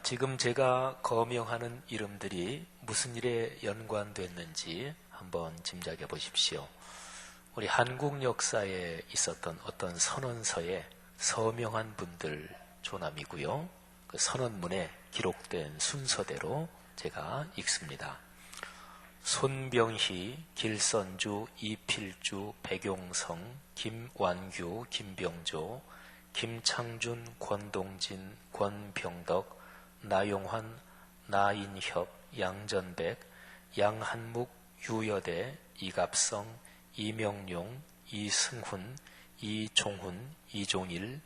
지금 제가 거명하는 이름들이 무슨 일에 연관됐는지 한번 짐작해 보십시오. 우리 한국 역사에 있었던 어떤 선언서에 서명한 분들 조남이고요. 그 선언문에 기록된 순서대로 제가 읽습니다. 손병희, 길선주, 이필주, 백용성, 김완규, 김병조, 김창준, 권동진, 권병덕, 나용환, 나인협, 양전백, 양한묵, 유여대, 이갑성, 이명룡, 이승훈, 이종훈, 이종일,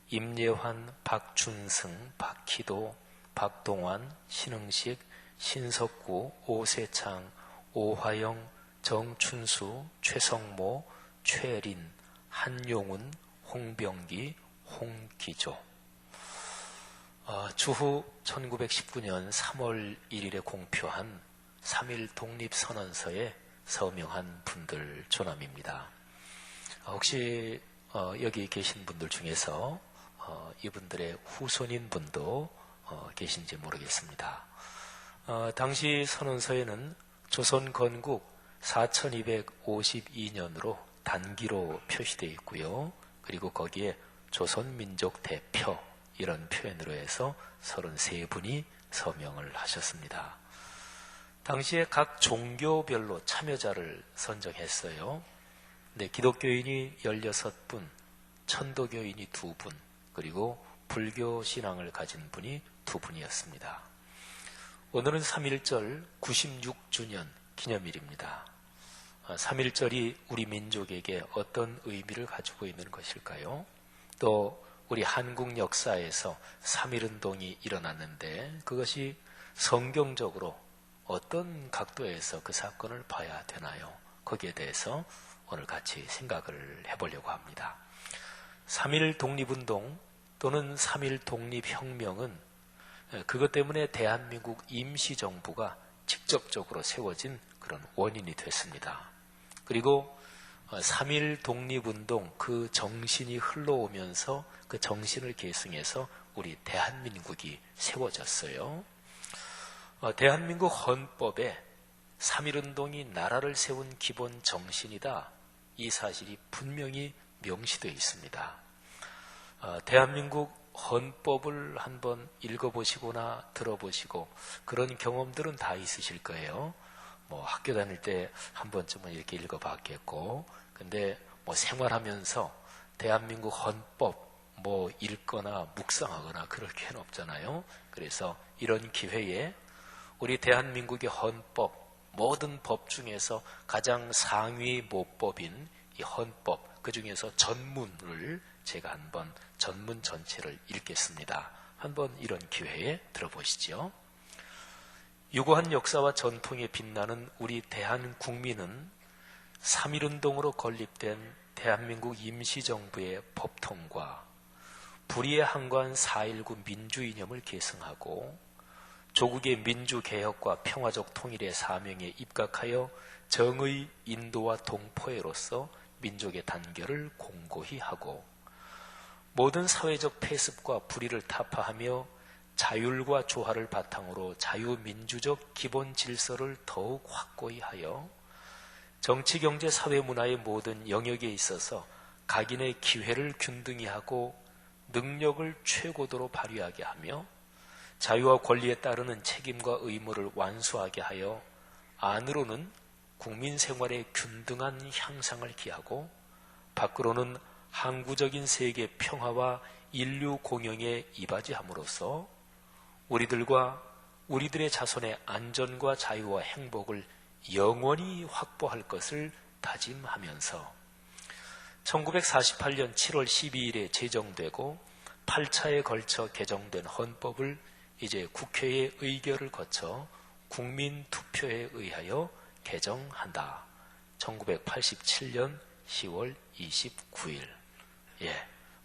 임예환, 박춘승, 박희도, 박동환, 신흥식, 신석구, 오세창, 오화영, 정춘수, 최성모, 최린, 한용운, 홍병기, 홍기조. 주후 1919년 3월 1일에 공표한 3.1 독립선언서에 서명한 분들 조남입니다. 혹시 여기 계신 분들 중에서 이분들의 후손인 분도 계신지 모르겠습니다. 당시 선언서에는 조선 건국 4252년으로 단기로 표시되어 있고요. 그리고 거기에 조선민족 대표 이런 표현으로 해서 33분이 서명을 하셨습니다. 당시에 각 종교별로 참여자를 선정했어요. 네, 기독교인이 16분, 천도교인이 2분, 그리고 불교 신앙을 가진 분이 2분이었습니다. 오늘은 3.1절 96주년 기념일입니다. 3.1절이 우리 민족에게 어떤 의미를 가지고 있는 것일까요? 또 우리 한국 역사에서 3.1운동이 일어났는데 그것이 성경적으로 어떤 각도에서 그 사건을 봐야 되나요? 거기에 대해서 오늘 같이 생각을 해보려고 합니다. 3.1 독립운동 또는 3.1 독립혁명은 그것 때문에 대한민국 임시정부가 직접적으로 세워진 그런 원인이 됐습니다. 그리고 3.1 독립운동 그 정신이 흘러오면서 그 정신을 계승해서 우리 대한민국이 세워졌어요. 대한민국 헌법에 3.1운동이 나라를 세운 기본 정신이다. 이 사실이 분명히 명시되어 있습니다. 대한민국 헌법을 한번 읽어보시거나 들어보시고 그런 경험들은 다 있으실 거예요. 학교 다닐 때 한 번쯤은 이렇게 읽어봤겠고, 근데 생활하면서 대한민국 헌법 읽거나 묵상하거나 그럴 기회는 없잖아요. 그래서 이런 기회에 우리 대한민국의 헌법, 모든 법 중에서 가장 상위 모법인 이 헌법, 그 중에서 전문을 제가 한번 전문 전체를 읽겠습니다. 한번 이런 기회에 들어보시죠. 유구한 역사와 전통에 빛나는 우리 대한국민은 3.1운동으로 건립된 대한민국 임시정부의 법통과 불의에 항거한 4.19 민주이념을 계승하고 조국의 민주개혁과 평화적 통일의 사명에 입각하여 정의 인도와 동포애로서 민족의 단결을 공고히 하고 모든 사회적 폐습과 불의를 타파하며 자율과 조화를 바탕으로 자유민주적 기본 질서를 더욱 확고히 하여 정치, 경제, 사회, 문화의 모든 영역에 있어서 각인의 기회를 균등히 하고 능력을 최고도로 발휘하게 하며 자유와 권리에 따르는 책임과 의무를 완수하게 하여 안으로는 국민 생활의 균등한 향상을 기하고 밖으로는 항구적인 세계 평화와 인류 공영에 이바지함으로써 우리들과 우리들의 자손의 안전과 자유와 행복을 영원히 확보할 것을 다짐하면서 1948년 7월 12일에 제정되고 8차에 걸쳐 개정된 헌법을 이제 국회의 의결을 거쳐 국민투표에 의하여 개정한다. 1987년 10월 29일.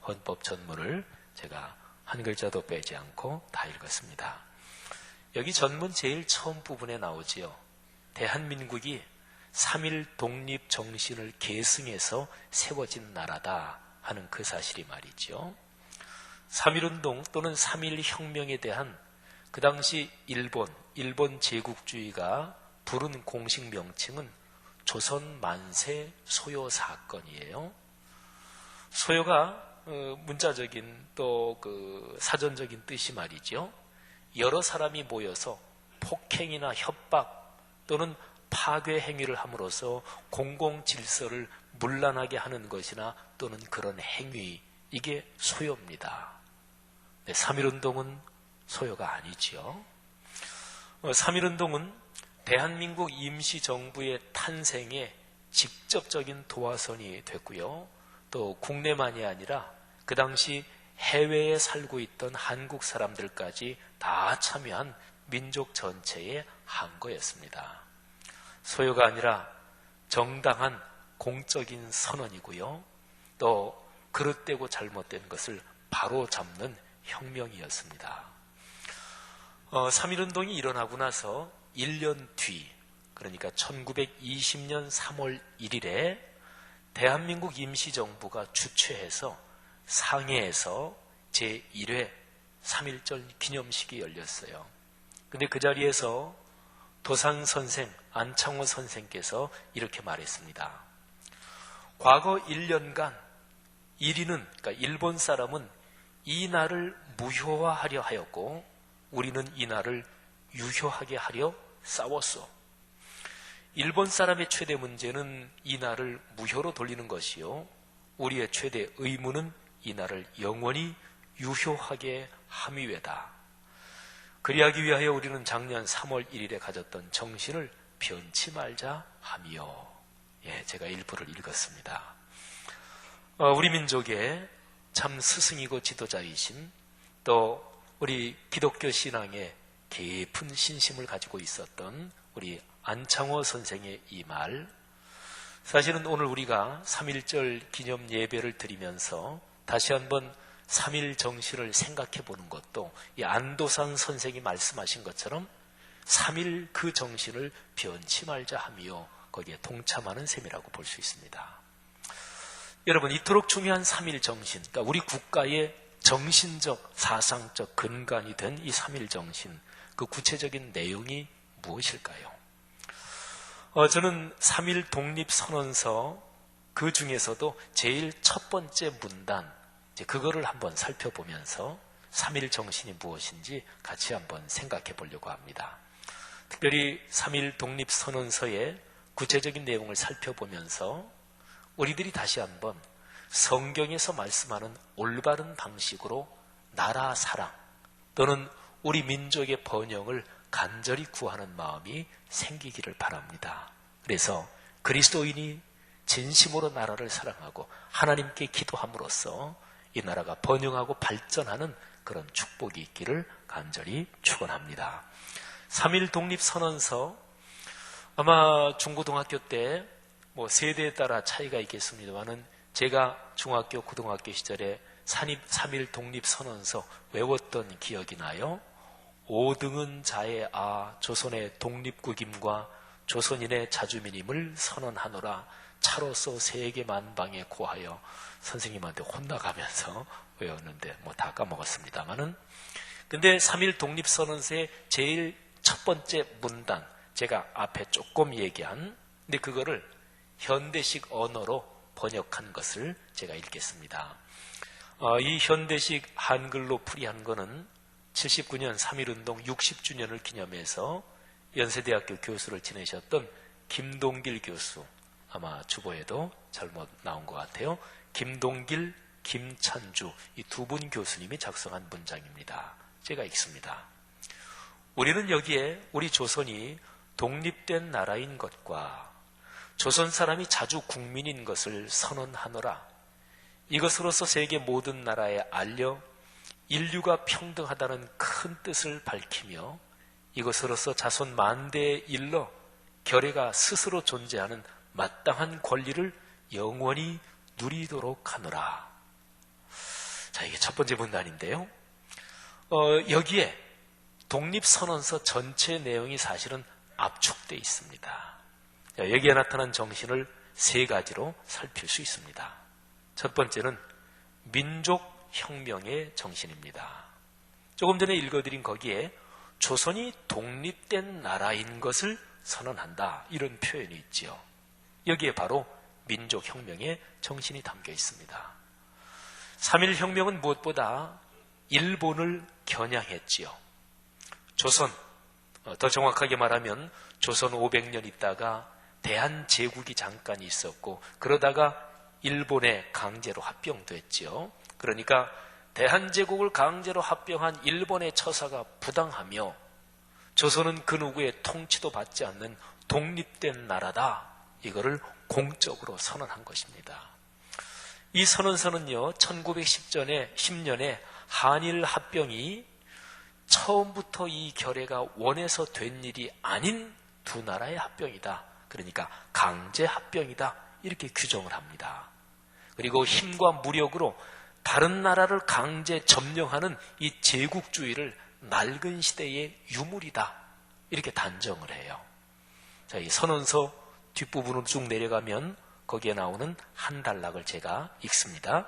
헌법 전문을 제가 한 글자도 빼지 않고 다 읽었습니다. 여기 전문 제일 처음 부분에 나오지요. 대한민국이 3.1 독립 정신을 계승해서 세워진 나라다 하는 그 사실이 말이죠. 3.1운동 또는 3.1 혁명에 대한 그 당시 일본 제국주의가 부른 공식 명칭은 조선 만세 소요 사건이에요. 소요가 문자적인 또 그 사전적인 뜻이 말이죠. 여러 사람이 모여서 폭행이나 협박 또는 파괴 행위를 함으로써 공공 질서를 문란하게 하는 것이나 또는 그런 행위, 이게 소요입니다. 3.1운동은 소요가 아니지요. 3.1운동은 대한민국 임시정부의 탄생에 직접적인 도화선이 됐고요. 또 국내만이 아니라 그 당시 해외에 살고 있던 한국 사람들까지 다 참여한 민족 전체의 항거였습니다. 소요가 아니라 정당한 공적인 선언이고요. 또 그릇되고 잘못된 것을 바로 잡는 혁명이었습니다. 3.1운동이 일어나고 나서 1년 뒤, 그러니까 1920년 3월 1일에 대한민국 임시정부가 주최해서 상해에서 제1회 3.1절 기념식이 열렸어요. 근데 그 자리에서 도산 선생, 안창호 선생께서 이렇게 말했습니다. 과거 1년간 그러니까 일본 사람은 이 날을 무효화하려 하였고 우리는 이 날을 유효하게 하려 싸웠소. 일본 사람의 최대 문제는 이 날을 무효로 돌리는 것이요. 우리의 최대 의무는 이 날을 영원히 유효하게 함이외다. 그리하기 위하여 우리는 작년 3월 1일에 가졌던 정신을 변치 말자 하미요. 제가 일부를 읽었습니다. 우리 민족의 참 스승이고 지도자이신 또 우리 기독교 신앙에 깊은 신심을 가지고 있었던 우리 안창호 선생의 이 말, 사실은 오늘 우리가 3.1절 기념 예배를 드리면서 다시 한번 3.1 정신을 생각해 보는 것도 이 안도산 선생이 말씀하신 것처럼 3.1 그 정신을 변치 말자 하며 거기에 동참하는 셈이라고 볼 수 있습니다. 여러분, 이토록 중요한 3.1 정신, 그러니까 우리 국가의 정신적, 사상적 근간이 된 이 3.1 정신, 그 구체적인 내용이 무엇일까요? 저는 3.1 독립선언서 그 중에서도 제일 첫 번째 문단, 그거를 한번 살펴보면서 3.1 정신이 무엇인지 같이 한번 생각해 보려고 합니다. 특별히 3.1 독립선언서의 구체적인 내용을 살펴보면서 우리들이 다시 한번 성경에서 말씀하는 올바른 방식으로 나라 사랑 또는 우리 민족의 번영을 간절히 구하는 마음이 생기기를 바랍니다. 그래서 그리스도인이 진심으로 나라를 사랑하고 하나님께 기도함으로써 이 나라가 번영하고 발전하는 그런 축복이 있기를 간절히 축원합니다. 3.1 독립선언서, 아마 중고등학교 때 세대에 따라 차이가 있겠습니다만은 제가 중학교, 고등학교 시절에 3.1 독립선언서 외웠던 기억이 나요. 5등은 자의 조선의 독립국임과 조선인의 자주민임을 선언하노라. 차로서 세계 만방에 고하여, 선생님한테 혼나가면서 외웠는데 다 까먹었습니다만은, 근데 3.1 독립선언서의 제일 첫 번째 문단, 제가 앞에 조금 얘기한, 근데 그거를 현대식 언어로 번역한 것을 제가 읽겠습니다. 이 현대식 한글로 풀이한 거는 79년 3.1운동 60주년을 기념해서 연세대학교 교수를 지내셨던 김동길 교수, 아마 주보에도 잘못 나온 것 같아요. 김동길, 김찬주, 이 두 분 교수님이 작성한 문장입니다. 제가 읽습니다. 우리는 여기에 우리 조선이 독립된 나라인 것과 조선 사람이 자주 국민인 것을 선언하노라. 이것으로서 세계 모든 나라에 알려 인류가 평등하다는 큰 뜻을 밝히며 이것으로서 자손 만대에 일러 결의가 스스로 존재하는 마땅한 권리를 영원히 누리도록 하노라. 자, 이게 첫 번째 문단인데요. 여기에 독립선언서 전체 내용이 사실은 압축되어 있습니다. 자, 여기에 나타난 정신을 세 가지로 살필 수 있습니다. 첫 번째는 민족혁명의 정신입니다. 조금 전에 읽어드린 거기에 조선이 독립된 나라인 것을 선언한다. 이런 표현이 있지요. 여기에 바로 민족혁명의 정신이 담겨 있습니다. 3.1혁명은 무엇보다 일본을 겨냥했지요. 조선, 더 정확하게 말하면 조선 500년 있다가 대한제국이 잠깐 있었고 그러다가 일본에 강제로 합병됐지요. 그러니까 대한제국을 강제로 합병한 일본의 처사가 부당하며 조선은 그 누구의 통치도 받지 않는 독립된 나라다. 이거를 공적으로 선언한 것입니다. 이 선언서는요, 1910년에 한일 합병이 처음부터 이 결의가 원해서 된 일이 아닌 두 나라의 합병이다. 그러니까 강제 합병이다. 이렇게 규정을 합니다. 그리고 힘과 무력으로 다른 나라를 강제 점령하는 이 제국주의를 낡은 시대의 유물이다. 이렇게 단정을 해요. 자, 이 선언서 뒷부분으로 쭉 내려가면 거기에 나오는 한 단락을 제가 읽습니다.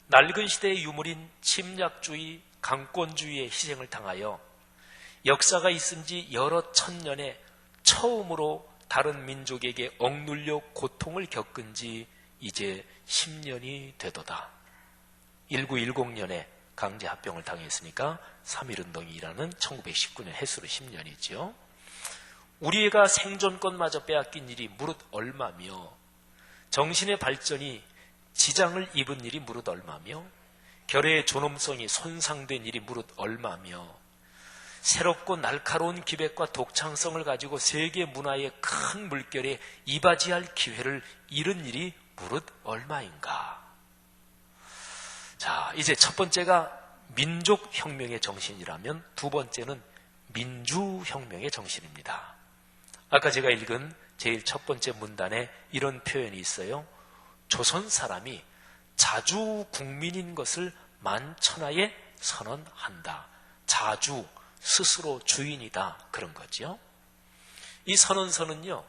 낡은 시대의 유물인 침략주의, 강권주의의 희생을 당하여 역사가 있은 지 여러 천년에 처음으로 다른 민족에게 억눌려 고통을 겪은 지 이제 10년이 되도다. 1910년에 강제합병을 당했으니까 3.1운동이 일하는 1919년 해수로 10년이죠. 우리가 생존권마저 빼앗긴 일이 무릇 얼마며 정신의 발전이 지장을 입은 일이 무릇 얼마며 결의의 존엄성이 손상된 일이 무릇 얼마며 새롭고 날카로운 기백과 독창성을 가지고 세계 문화의 큰 물결에 이바지할 기회를 잃은 일이 무릇 얼마인가. 자, 이제 첫 번째가 민족혁명의 정신이라면 두 번째는 민주혁명의 정신입니다. 아까 제가 읽은 제일 첫 번째 문단에 이런 표현이 있어요. 조선 사람이 자주 국민인 것을 만천하에 선언한다. 자주, 스스로 주인이다. 그런 거죠. 이 선언서는요,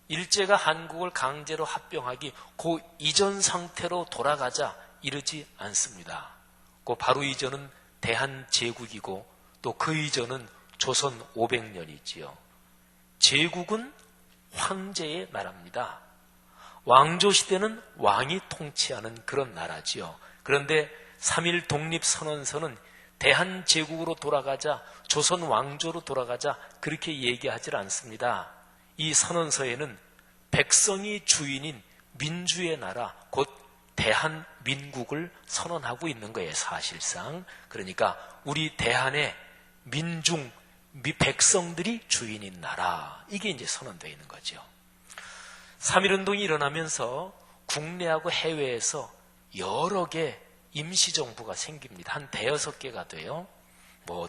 일제가 한국을 강제로 합병하기 그 이전 상태로 돌아가자 이르지 않습니다. 그 바로 이전은 대한제국이고 또 그 이전은 조선 500년이지요. 제국은 황제의 나라입니다. 왕조시대는 왕이 통치하는 그런 나라지요. 그런데 3.1 독립선언서는 대한제국으로 돌아가자, 조선 왕조로 돌아가자 그렇게 얘기하지 않습니다. 이 선언서에는 백성이 주인인 민주의 나라, 곧 대한민국을 선언하고 있는 거예요, 사실상. 그러니까 우리 대한의 민중, 백성들이 주인인 나라, 이게 이제 선언되어 있는 거죠. 3.1운동이 일어나면서 국내하고 해외에서 여러 개 임시정부가 생깁니다. 한 5-6개가 돼요.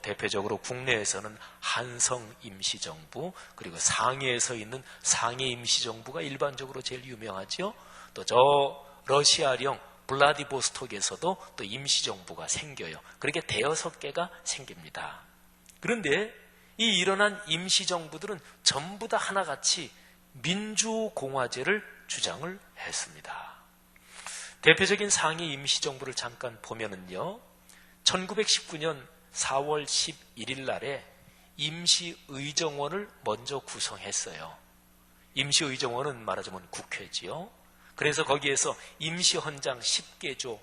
대표적으로 국내에서는 한성 임시정부, 그리고 상해에서 있는 상해 임시정부가 일반적으로 제일 유명하죠. 또 저 러시아령 블라디보스톡에서도 또 임시정부가 생겨요. 그렇게 5-6개가 생깁니다. 그런데 이 일어난 임시정부들은 전부 다 하나같이 민주공화제를 주장을 했습니다. 대표적인 상해 임시정부를 잠깐 보면은요, 1919년 4월 11일 날에 임시의정원을 먼저 구성했어요. 임시의정원은 말하자면 국회지요. 그래서 거기에서 임시헌장 10개조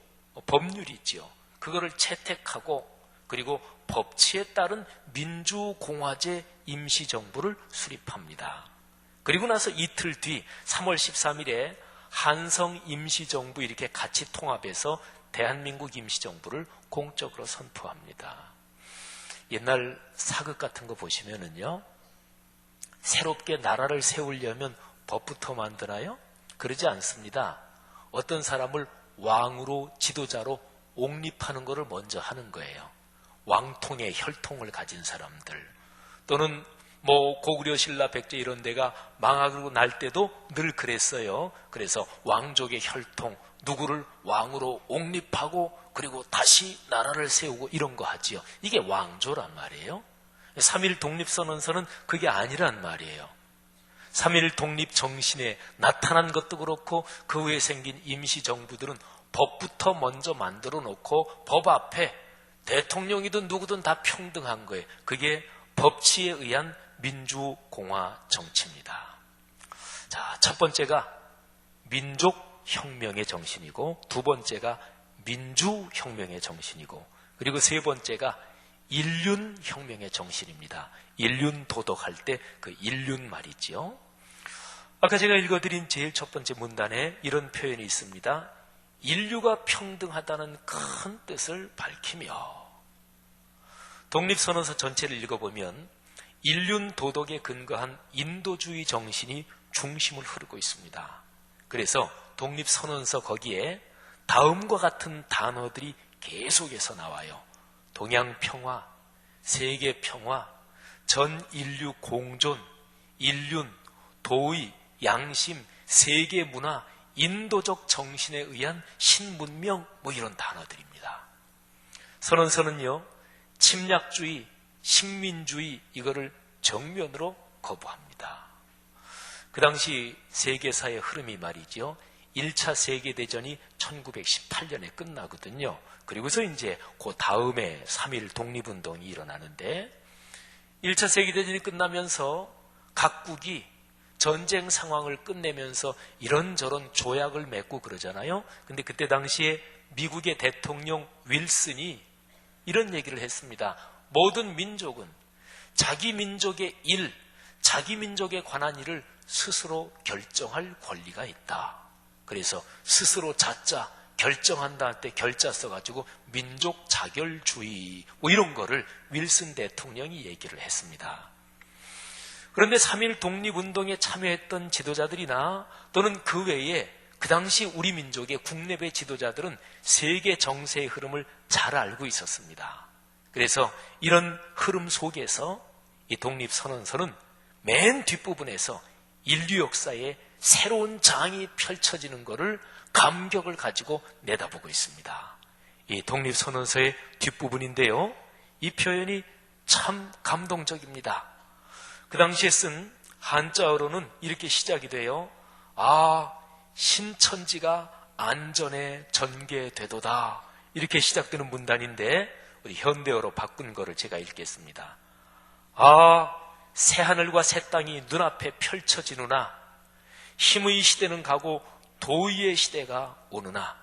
법률이 있죠. 그거를 채택하고 그리고 법치에 따른 민주공화제 임시정부를 수립합니다. 그리고 나서 이틀 뒤 3월 13일에 한성 임시정부 이렇게 같이 통합해서 대한민국 임시정부를 공적으로 선포합니다. 옛날 사극 같은 거 보시면은요, 새롭게 나라를 세우려면 법부터 만드나요? 그러지 않습니다. 어떤 사람을 왕으로 지도자로 옹립하는 것을 먼저 하는 거예요. 왕통의 혈통을 가진 사람들, 또는 고구려 신라 백제 이런 데가 망하고 날 때도 늘 그랬어요. 그래서 왕족의 혈통, 누구를 왕으로 옹립하고 그리고 다시 나라를 세우고 이런 거 하지요. 이게 왕조란 말이에요. 3.1 독립선언서는 그게 아니란 말이에요. 3.1 독립 정신에 나타난 것도 그렇고 그 후에 생긴 임시정부들은 법부터 먼저 만들어 놓고 법 앞에 대통령이든 누구든 다 평등한 거예요. 그게 법치에 의한 민주공화 정치입니다. 자, 첫 번째가 민족혁명의 정신이고, 두 번째가 민주혁명의 정신이고, 그리고 세 번째가 인륜혁명의 정신입니다. 인륜 도덕할 때 그 인륜 말이지요. 아까 제가 읽어드린 제일 첫 번째 문단에 이런 표현이 있습니다. 인류가 평등하다는 큰 뜻을 밝히며, 독립선언서 전체를 읽어보면 인륜 도덕에 근거한 인도주의 정신이 중심을 흐르고 있습니다. 그래서 독립선언서 거기에 다음과 같은 단어들이 계속해서 나와요. 동양평화, 세계평화, 전인류 공존, 인륜, 도의, 양심, 세계문화, 인도적 정신에 의한 신문명, 이런 단어들입니다. 선언서는요, 침략주의, 식민주의 이거를 정면으로 거부합니다. 그 당시 세계사의 흐름이 말이죠. 1차 세계대전이 1918년에 끝나거든요. 그리고서 이제 그 다음에 3.1 독립운동이 일어나는데, 1차 세계대전이 끝나면서 각국이 전쟁 상황을 끝내면서 이런저런 조약을 맺고 그러잖아요. 근데 그때 당시에 미국의 대통령 윌슨이 이런 얘기를 했습니다. 모든 민족은 자기 민족의 일, 자기 민족에 관한 일을 스스로 결정할 권리가 있다. 그래서 스스로 자자 결정한다 할 때 결자 써가지고 민족 자결주의 이런 거를 윌슨 대통령이 얘기를 했습니다. 그런데 3.1 독립운동에 참여했던 지도자들이나 또는 그 외에 그 당시 우리 민족의 국내외 지도자들은 세계 정세의 흐름을 잘 알고 있었습니다. 그래서 이런 흐름 속에서 이 독립선언서는 맨 뒷부분에서 인류 역사에 새로운 장이 펼쳐지는 것을 감격을 가지고 내다보고 있습니다. 이 독립선언서의 뒷부분인데요. 이 표현이 참 감동적입니다. 그 당시에 쓴 한자어로는 이렇게 시작이 돼요. 신천지가 안전에 전개되도다. 이렇게 시작되는 문단인데 우리 현대어로 바꾼 거를 제가 읽겠습니다. 새하늘과 새 땅이 눈앞에 펼쳐지누나 힘의 시대는 가고 도의의 시대가 오느나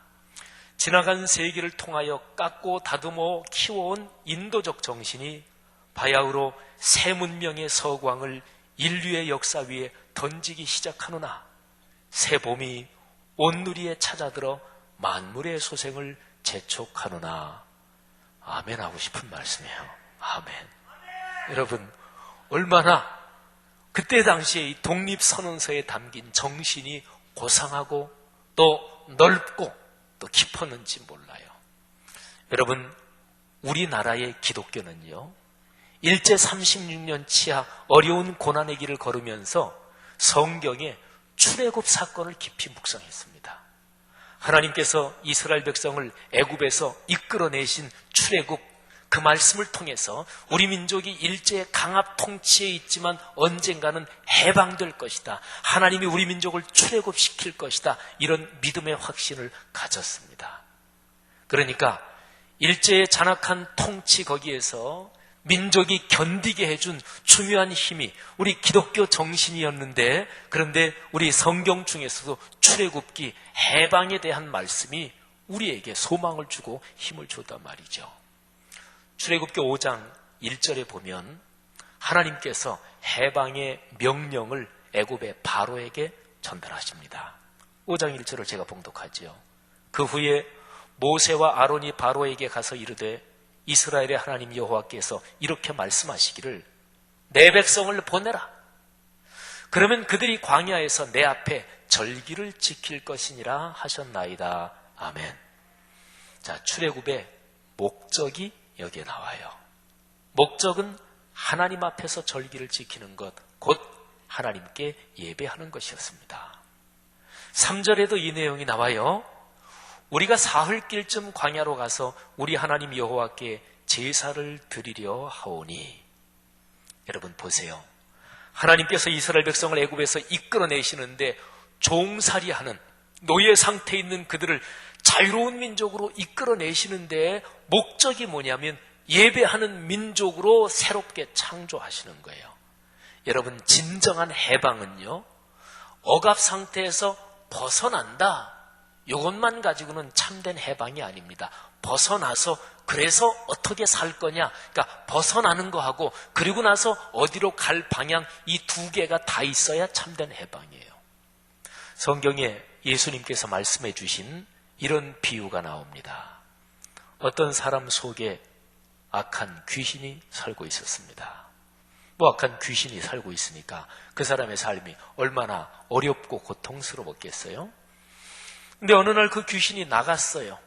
지나간 세기를 통하여 깎고 다듬어 키워온 인도적 정신이 바야흐로 새 문명의 서광을 인류의 역사 위에 던지기 시작하노나 새 봄이 온누리에 찾아들어 만물의 소생을 재촉하노나. 아멘 하고 싶은 말씀이에요. 아멘. 여러분, 얼마나 그때 당시에 이 독립선언서에 담긴 정신이 고상하고 또 넓고 또 깊었는지 몰라요. 여러분, 우리나라의 기독교는요, 일제 36년 치하 어려운 고난의 길을 걸으면서 성경에 출애굽 사건을 깊이 묵상했습니다. 하나님께서 이스라엘 백성을 애굽에서 이끌어내신 출애굽, 그 말씀을 통해서 우리 민족이 일제의 강압 통치에 있지만 언젠가는 해방될 것이다. 하나님이 우리 민족을 출애굽시킬 것이다. 이런 믿음의 확신을 가졌습니다. 그러니까 일제의 잔악한 통치 거기에서 민족이 견디게 해준 중요한 힘이 우리 기독교 정신이었는데, 그런데 우리 성경 중에서도 출애굽기 해방에 대한 말씀이 우리에게 소망을 주고 힘을 줬단 말이죠. 출애굽기 5장 1절에 보면 하나님께서 해방의 명령을 애굽의 바로에게 전달하십니다. 5장 1절을 제가 봉독하지요. 그 후에 모세와 아론이 바로에게 가서 이르되 이스라엘의 하나님 여호와께서 이렇게 말씀하시기를 내 백성을 보내라. 그러면 그들이 광야에서 내 앞에 절기를 지킬 것이니라 하셨나이다. 아멘. 자, 출애굽의 목적이 여기에 나와요. 목적은 하나님 앞에서 절기를 지키는 것, 곧 하나님께 예배하는 것이었습니다. 3절에도 이 내용이 나와요. 우리가 사흘길쯤 광야로 가서 우리 하나님 여호와께 제사를 드리려 하오니. 여러분 보세요. 하나님께서 이스라엘 백성을 애굽에서 이끌어내시는데 종살이하는 노예 상태에 있는 그들을 자유로운 민족으로 이끌어내시는데 목적이 뭐냐면 예배하는 민족으로 새롭게 창조하시는 거예요. 여러분, 진정한 해방은요, 억압 상태에서 벗어난다, 이것만 가지고는 참된 해방이 아닙니다. 벗어나서 그래서 어떻게 살 거냐, 그러니까 벗어나는 거하고 그리고 나서 어디로 갈 방향, 이 두 개가 다 있어야 참된 해방이에요. 성경에 예수님께서 말씀해 주신 이런 비유가 나옵니다. 어떤 사람 속에 악한 귀신이 살고 있었습니다. 악한 귀신이 살고 있으니까 그 사람의 삶이 얼마나 어렵고 고통스러웠겠어요? 근데 어느 날 그 귀신이 나갔어요.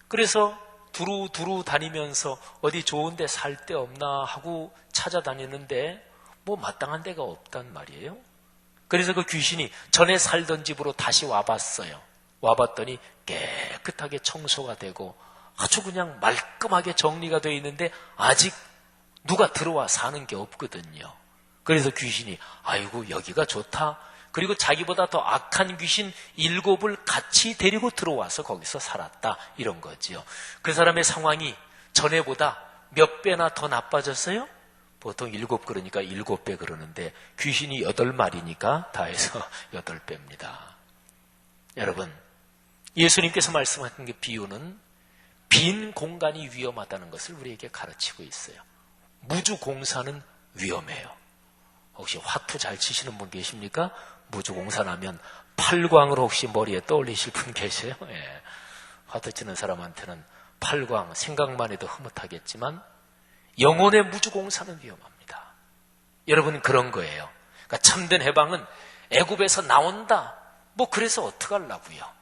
그래서 두루두루 다니면서 어디 좋은 데 살 데 없나 하고 찾아다니는데 마땅한 데가 없단 말이에요. 그래서 그 귀신이 전에 살던 집으로 다시 와봤어요. 와봤더니 깨끗하게 청소가 되고 아주 그냥 말끔하게 정리가 되어 있는데 아직 누가 들어와 사는 게 없거든요. 그래서 귀신이 아이고 여기가 좋다. 그리고 자기보다 더 악한 귀신 7을 같이 데리고 들어와서 거기서 살았다, 이런 거지요. 그 사람의 상황이 전에보다 몇 배나 더 나빠졌어요? 보통 7, 그러니까 7배 그러는데 귀신이 8마리니까 다 해서 8배입니다. 여러분, 예수님께서 말씀하신 게 비유는 빈 공간이 위험하다는 것을 우리에게 가르치고 있어요. 무주공사는 위험해요. 혹시 화투 잘 치시는 분 계십니까? 무주공사 나면 팔광을 혹시 머리에 떠올리실 분 계세요? 예. 화투 치는 사람한테는 팔광 생각만 해도 흐뭇하겠지만 영혼의 무주공사는 위험합니다. 여러분, 그런 거예요. 그러니까 참된 해방은 애굽에서 나온다, 그래서 어떡하려고요?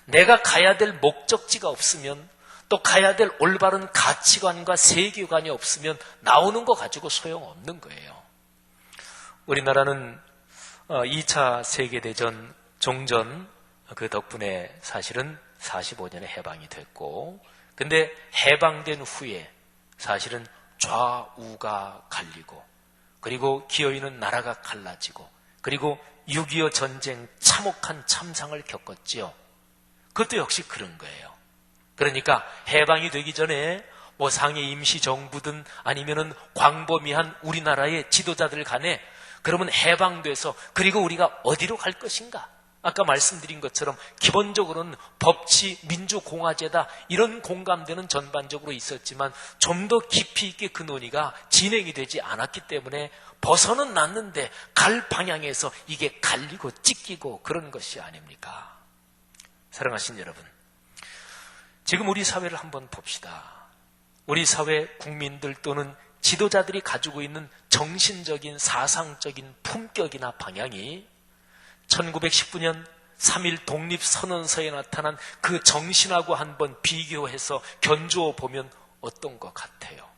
내가 가야 될 목적지가 없으면, 또 가야 될 올바른 가치관과 세계관이 없으면 나오는 거 가지고 소용없는 거예요. 우리나라는 2차 세계대전 종전 그 덕분에 사실은 45년에 해방이 됐고, 근데 해방된 후에 사실은 좌우가 갈리고, 그리고 기어있는 나라가 갈라지고, 그리고 6.25 전쟁 참혹한 참상을 겪었지요. 그것도 역시 그런 거예요. 그러니까 해방이 되기 전에 상해 임시정부든 아니면은 광범위한 우리나라의 지도자들 간에 그러면 해방돼서 그리고 우리가 어디로 갈 것인가? 아까 말씀드린 것처럼 기본적으로는 법치, 민주공화제다, 이런 공감대는 전반적으로 있었지만 좀 더 깊이 있게 그 논의가 진행이 되지 않았기 때문에 벗어는 났는데 갈 방향에서 이게 갈리고 찢기고 그런 것이 아닙니까? 사랑하신 여러분, 지금 우리 사회를 한번 봅시다. 우리 사회 국민들 또는 지도자들이 가지고 있는 정신적인 사상적인 품격이나 방향이 1919년 3.1 독립선언서에 나타난 그 정신하고 한번 비교해서 견주어 보면 어떤 것 같아요?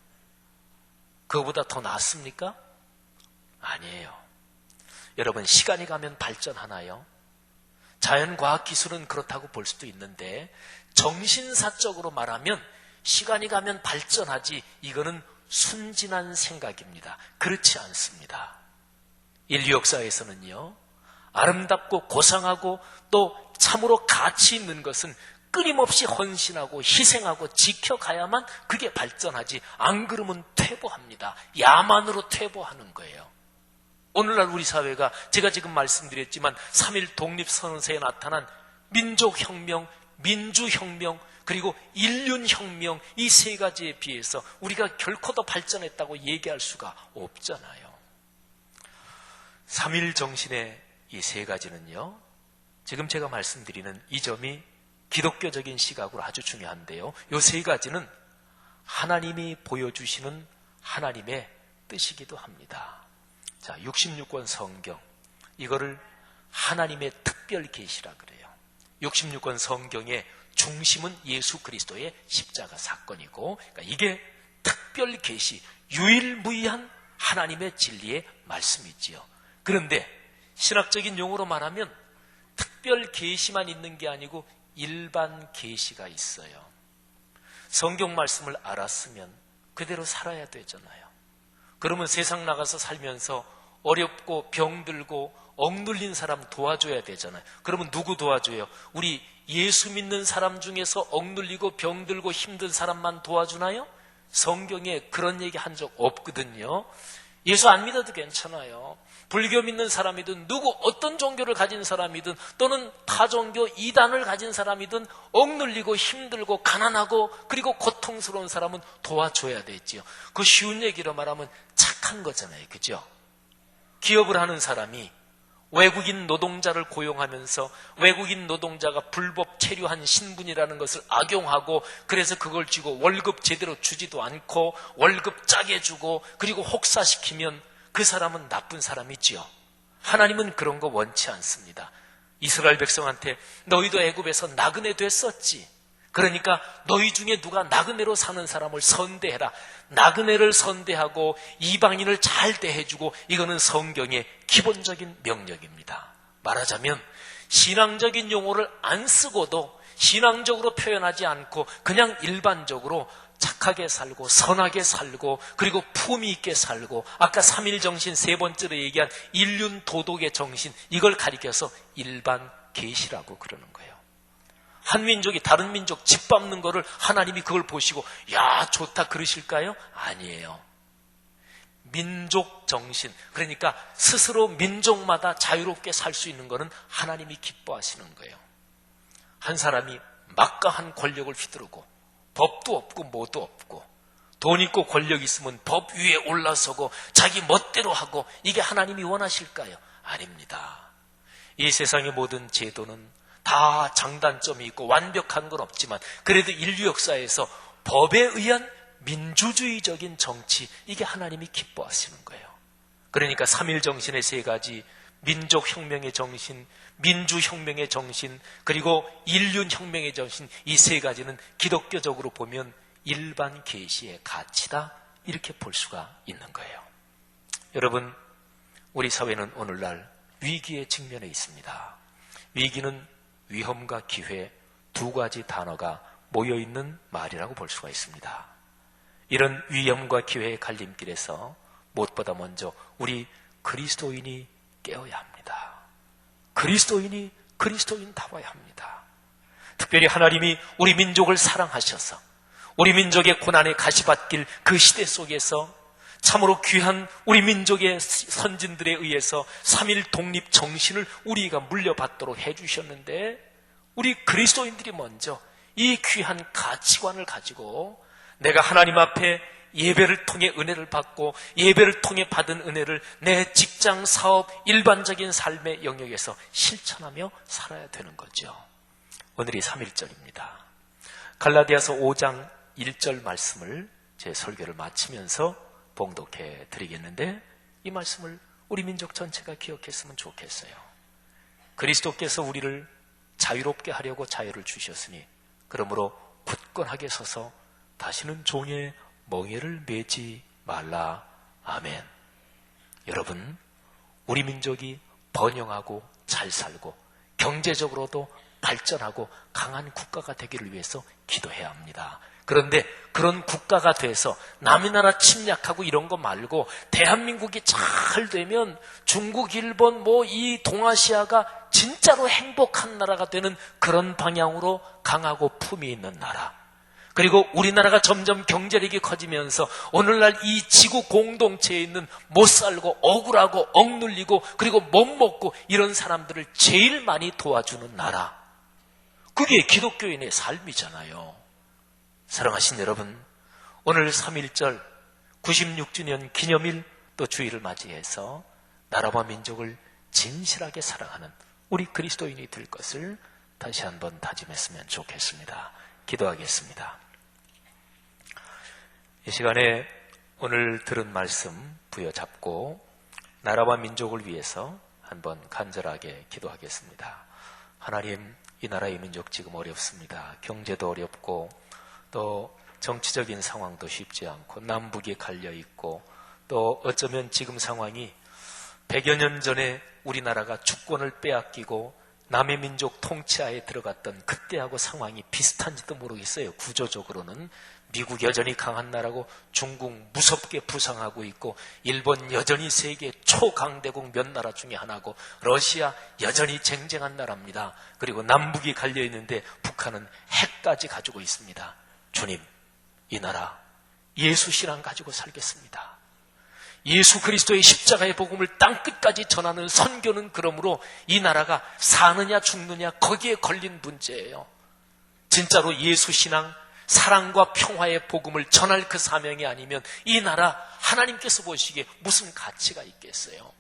그거보다 더 낫습니까? 아니에요. 여러분, 시간이 가면 발전하나요? 자연과학기술은 그렇다고 볼 수도 있는데 정신사적으로 말하면 시간이 가면 발전하지, 이거는 순진한 생각입니다. 그렇지 않습니다. 인류 역사에서는요, 아름답고 고상하고 또 참으로 가치 있는 것은 끊임없이 헌신하고 희생하고 지켜가야만 그게 발전하지, 안 그러면 퇴보합니다. 야만으로 퇴보하는 거예요. 오늘날 우리 사회가 제가 지금 말씀드렸지만 3.1 독립선언서에 나타난 민족혁명, 민주혁명, 그리고 인륜혁명, 이 세 가지에 비해서 우리가 결코 더 발전했다고 얘기할 수가 없잖아요. 3.1 정신의 이 세 가지는요, 지금 제가 말씀드리는 이 점이 기독교적인 시각으로 아주 중요한데요, 이 세 가지는 하나님이 보여주시는 하나님의 뜻이기도 합니다. 자, 66권 성경, 이거를 하나님의 특별 계시라 그래요. 66권 성경의 중심은 예수 그리스도의 십자가 사건이고, 그러니까 이게 특별 계시, 유일무이한 하나님의 진리의 말씀이지요. 그런데 신학적인 용어로 말하면 특별 계시만 있는 게 아니고 일반 계시가 있어요. 성경 말씀을 알았으면 그대로 살아야 되잖아요. 그러면 세상 나가서 살면서 어렵고 병들고 억눌린 사람 도와줘야 되잖아요. 그러면 누구 도와줘요? 우리 예수 믿는 사람 중에서 억눌리고 병들고 힘든 사람만 도와주나요? 성경에 그런 얘기 한 적 없거든요. 예수 안 믿어도 괜찮아요. 불교 믿는 사람이든 누구 어떤 종교를 가진 사람이든 또는 타종교 이단을 가진 사람이든 억눌리고 힘들고 가난하고 그리고 고통스러운 사람은 도와줘야 되지요. 그 쉬운 얘기로 말하면 착한 거잖아요. 그죠? 기업을 하는 사람이 외국인 노동자를 고용하면서 외국인 노동자가 불법 체류한 신분이라는 것을 악용하고 그래서 그걸 쥐고 월급 제대로 주지도 않고 월급 짜게 주고 그리고 혹사시키면 그 사람은 나쁜 사람이지요. 하나님은 그런 거 원치 않습니다. 이스라엘 백성한테 너희도 애굽에서 나그네 됐었지. 그러니까 너희 중에 누가 나그네로 사는 사람을 선대해라. 나그네를 선대하고 이방인을 잘 대해주고 이거는 성경의 기본적인 명령입니다. 말하자면 신앙적인 용어를 안 쓰고도 신앙적으로 표현하지 않고 그냥 일반적으로 착하게 살고 선하게 살고 그리고 품위 있게 살고 아까 3일 정신 세 번째로 얘기한 인륜 도덕의 정신 이걸 가리켜서 일반 계시라고 그러는 거예요. 한 민족이 다른 민족 짓밟는 거를 하나님이 그걸 보시고 야 좋다 그러실까요? 아니에요. 민족 정신 그러니까 스스로 민족마다 자유롭게 살 수 있는 거는 하나님이 기뻐하시는 거예요. 한 사람이 막강한 권력을 휘두르고 법도 없고 뭐도 없고 돈 있고 권력 있으면 법 위에 올라서고 자기 멋대로 하고 이게 하나님이 원하실까요? 아닙니다. 이 세상의 모든 제도는 다 장단점이 있고 완벽한 건 없지만 그래도 인류 역사에서 법에 의한 민주주의적인 정치 이게 하나님이 기뻐하시는 거예요. 그러니까 3일 정신의 세 가지 민족혁명의 정신, 민주혁명의 정신 그리고 인륜혁명의 정신 이 세 가지는 기독교적으로 보면 일반 계시의 가치다 이렇게 볼 수가 있는 거예요. 여러분 우리 사회는 오늘날 위기에 직면해 있습니다. 위기는 위험과 기회 두 가지 단어가 모여있는 말이라고 볼 수가 있습니다. 이런 위험과 기회의 갈림길에서 무엇보다 먼저 우리 그리스도인이 깨어야 합니다. 그리스도인이 그리스도인다워야 합니다. 특별히 하나님이 우리 민족을 사랑하셔서 우리 민족의 고난의 가시밭길 그 시대 속에서 참으로 귀한 우리 민족의 선진들에 의해서 3.1 독립 정신을 우리가 물려받도록 해주셨는데 우리 그리스도인들이 먼저 이 귀한 가치관을 가지고 내가 하나님 앞에 예배를 통해 은혜를 받고 예배를 통해 받은 은혜를 내 직장, 사업, 일반적인 삶의 영역에서 실천하며 살아야 되는 거죠. 오늘이 3.1절입니다. 갈라디아서 5장 1절 말씀을 제 설교를 마치면서 봉독해 드리겠는데 이 말씀을 우리 민족 전체가 기억했으면 좋겠어요. 그리스도께서 우리를 자유롭게 하려고 자유를 주셨으니 그러므로 굳건하게 서서 다시는 종의 멍에를 매지 말라. 아멘. 여러분 우리 민족이 번영하고 잘 살고 경제적으로도 발전하고 강한 국가가 되기를 위해서 기도해야 합니다. 그런데 그런 국가가 돼서 남의 나라 침략하고 이런 거 말고 대한민국이 잘 되면 중국, 일본 이 동아시아가 진짜로 행복한 나라가 되는 그런 방향으로 강하고 품위 있는 나라. 그리고 우리나라가 점점 경제력이 커지면서 오늘날 이 지구 공동체에 있는 못 살고 억울하고 억눌리고 그리고 못 먹고 이런 사람들을 제일 많이 도와주는 나라. 그게 기독교인의 삶이잖아요. 사랑하신 여러분, 오늘 3.1절 96주년 기념일 또 주일을 맞이해서 나라와 민족을 진실하게 사랑하는 우리 그리스도인이 될 것을 다시 한번 다짐했으면 좋겠습니다. 기도하겠습니다. 이 시간에 오늘 들은 말씀 부여잡고 나라와 민족을 위해서 한번 간절하게 기도하겠습니다. 하나님, 이 나라의 민족 지금 어렵습니다. 경제도 어렵고 또 정치적인 상황도 쉽지 않고 남북이 갈려있고 또 어쩌면 지금 상황이 100여 년 전에 우리나라가 주권을 빼앗기고 남의 민족 통치하에 들어갔던 그때하고 상황이 비슷한지도 모르겠어요. 구조적으로는 미국 여전히 강한 나라고, 중국 무섭게 부상하고 있고, 일본 여전히 세계 초강대국 몇 나라 중에 하나고, 러시아 여전히 쟁쟁한 나라입니다. 그리고 남북이 갈려있는데 북한은 핵까지 가지고 있습니다. 주님, 이 나라 예수 신앙 가지고 살겠습니다. 예수 그리스도의 십자가의 복음을 땅끝까지 전하는 선교는 그러므로 이 나라가 사느냐 죽느냐 거기에 걸린 문제예요. 진짜로 예수 신앙, 사랑과 평화의 복음을 전할 그 사명이 아니면 이 나라 하나님께서 보시기에 무슨 가치가 있겠어요?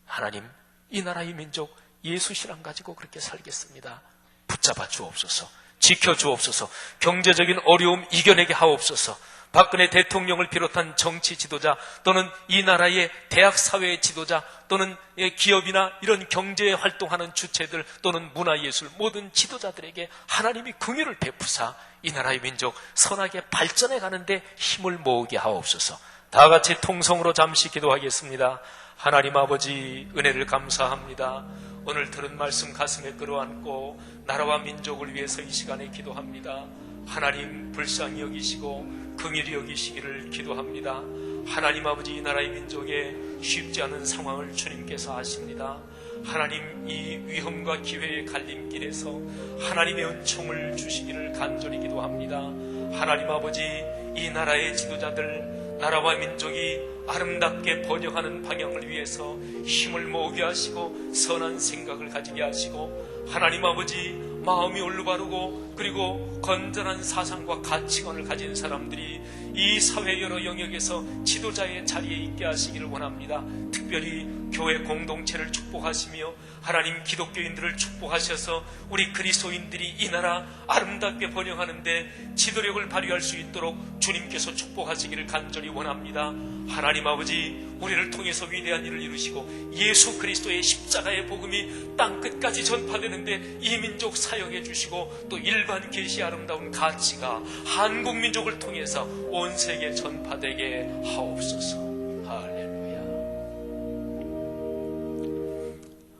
하나님, 이 나라의 민족 예수 신앙 가지고 그렇게 살겠습니다. 붙잡아 주옵소서. 지켜 주옵소서. 경제적인 어려움 이겨내게 하옵소서. 박근혜 대통령을 비롯한 정치 지도자 또는 이 나라의 대학 사회의 지도자 또는 기업이나 이런 경제에 활동하는 주체들 또는 문화예술 모든 지도자들에게 하나님이 긍휼을 베푸사 이 나라의 민족 선하게 발전해 가는데 힘을 모으게 하옵소서. 다 같이 통성으로 잠시 기도하겠습니다. 하나님 아버지, 은혜를 감사합니다. 오늘 들은 말씀 가슴에 끌어안고 나라와 민족을 위해서 이 시간에 기도합니다. 하나님 불쌍히 여기시고 긍휼히 여기시기를 기도합니다. 하나님 아버지, 이 나라의 민족에 쉽지 않은 상황을 주님께서 아십니다. 하나님, 이 위험과 기회의 갈림길에서 하나님의 은총을 주시기를 간절히 기도합니다. 하나님 아버지, 이 나라의 지도자들, 나라와 민족이 아름답게 번영하는 방향을 위해서 힘을 모으게 하시고 선한 생각을 가지게 하시고, 하나님 아버지, 마음이 올바르고 그리고 건전한 사상과 가치관을 가진 사람들이 이 사회 여러 영역에서 지도자의 자리에 있게 하시기를 원합니다. 특별히 교회 공동체를 축복하시며 하나님 기독교인들을 축복하셔서 우리 그리스도인들이 이 나라 아름답게 번영하는데 지도력을 발휘할 수 있도록 주님께서 축복하시기를 간절히 원합니다. 하나님 아버지, 우리를 통해서 위대한 일을 이루시고 예수 그리스도의 십자가의 복음이 땅끝까지 전파되는데 이 민족 사용해 주시고 또 일반 계시의 아름다운 가치가 한국 민족을 통해서 온 세계에 전파되게 하옵소서. 할렐루야.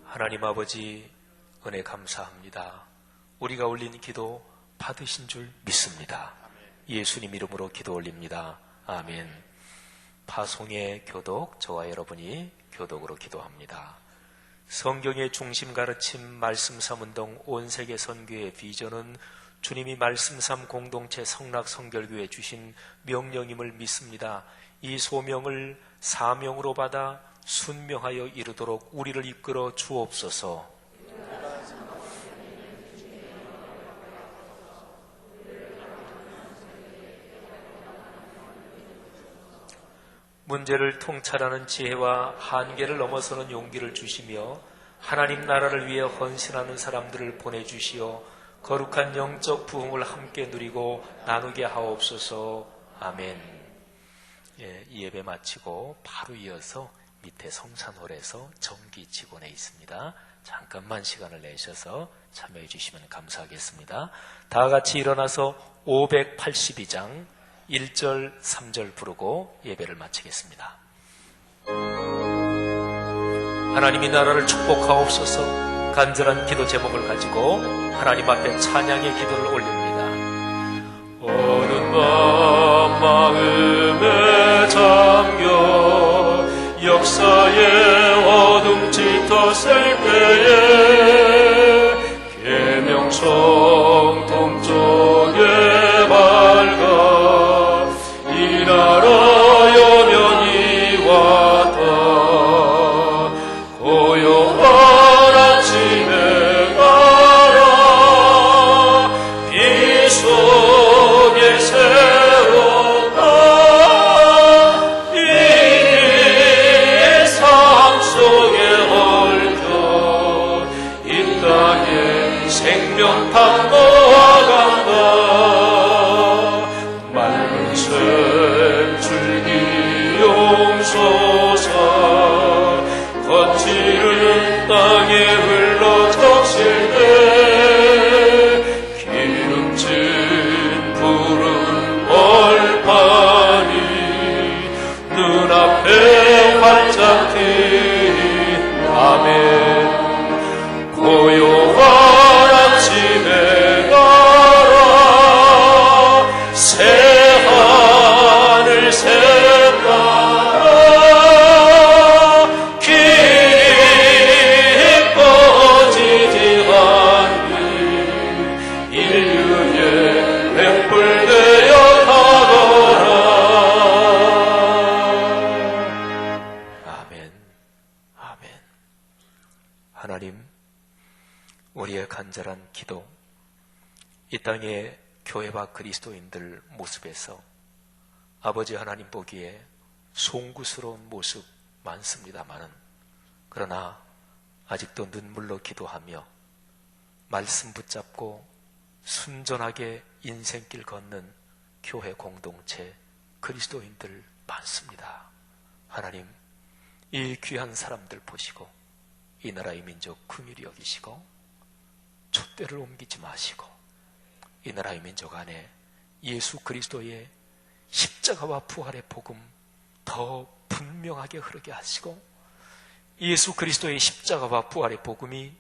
하나님 아버지, 은혜 감사합니다. 우리가 올린 기도 받으신 줄 믿습니다. 예수님 이름으로 기도 올립니다. 아멘. 파송의 교독, 저와 여러분이 교독으로 기도합니다. 성경의 중심 가르침 말씀 삼운동 온세계 선교의 비전은 주님이 말씀 삼 공동체 성락 성결교에 주신 명령임을 믿습니다. 이 소명을 사명으로 받아 순명하여 이루도록 우리를 이끌어 주옵소서. 문제를 통찰하는 지혜와 한계를 넘어서는 용기를 주시며 하나님 나라를 위해 헌신하는 사람들을 보내주시어 거룩한 영적 부흥을 함께 누리고 나누게 하옵소서. 아멘. 이 예배 마치고 바로 이어서 밑에 성산홀에서 정기 직원에 있습니다. 잠깐만 시간을 내셔서 참여해 주시면 감사하겠습니다. 다 같이 일어나서 582장 1절 3절 부르고 예배를 마치겠습니다. 하나님이 나라를 축복하옵소서. 간절한 기도 제목을 가지고 하나님 앞에 찬양의 기도를 올립니다. 어느 밤 마음에 잠겨 역사의 어둠 짙었을 때에 계명성 동쪽에 밝아 이 나라 여명이 왔다. 고요한 아침에 가라 빛 속에 새롭다. 이 세상 간절한 기도, 이 땅의 교회와 그리스도인들 모습에서 아버지 하나님 보기에 송구스러운 모습 많습니다마는, 그러나 아직도 눈물로 기도하며 말씀 붙잡고 순전하게 인생길 걷는 교회 공동체 그리스도인들 많습니다. 하나님, 이 귀한 사람들 보시고 이 나라의 민족 긍휼히 여기시고 촛대를 옮기지 마시고 이 나라의 민족 안에 예수 그리스도의 십자가와 부활의 복음 더 분명하게 흐르게 하시고, 예수 그리스도의 십자가와 부활의 복음이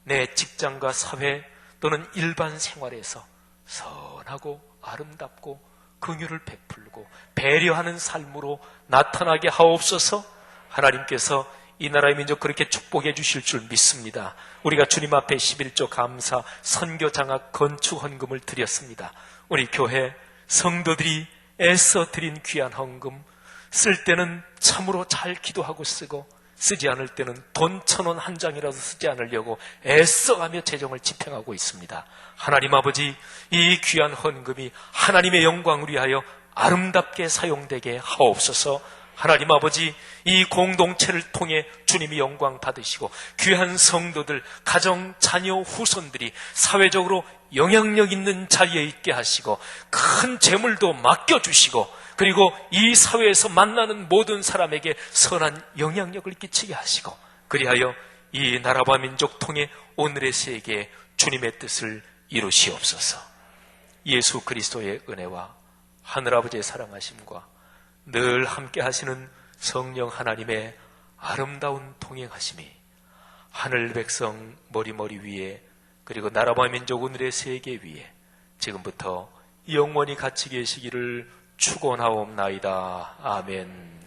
내 직장과 사회 또는 일반 생활에서 선하고 아름답고 긍휼을 베풀고 배려하는 삶으로 나타나게 하옵소서. 하나님께서 이 나라의 민족 그렇게 축복해 주실 줄 믿습니다. 우리가 주님 앞에 11조 감사 선교 장학 건축 헌금을 드렸습니다. 우리 교회 성도들이 애써 드린 귀한 헌금, 쓸 때는 참으로 잘 기도하고 쓰고 쓰지 않을 때는 돈 1,000원 한 장이라도 쓰지 않으려고 애써가며 재정을 집행하고 있습니다. 하나님 아버지, 이 귀한 헌금이 하나님의 영광을 위하여 아름답게 사용되게 하옵소서. 하나님 아버지, 이 공동체를 통해 주님이 영광 받으시고 귀한 성도들, 가정, 자녀, 후손들이 사회적으로 영향력 있는 자리에 있게 하시고 큰 재물도 맡겨주시고, 그리고 이 사회에서 만나는 모든 사람에게 선한 영향력을 끼치게 하시고, 그리하여 이 나라와 민족 통해 오늘의 세계에 주님의 뜻을 이루시옵소서. 예수 그리스도의 은혜와 하늘아버지의 사랑하심과 늘 함께 하시는 성령 하나님의 아름다운 동행하심이 하늘 백성 머리머리 위에, 그리고 나라와 민족 오늘의 세계 위에 지금부터 영원히 같이 계시기를 축원하옵나이다. 아멘.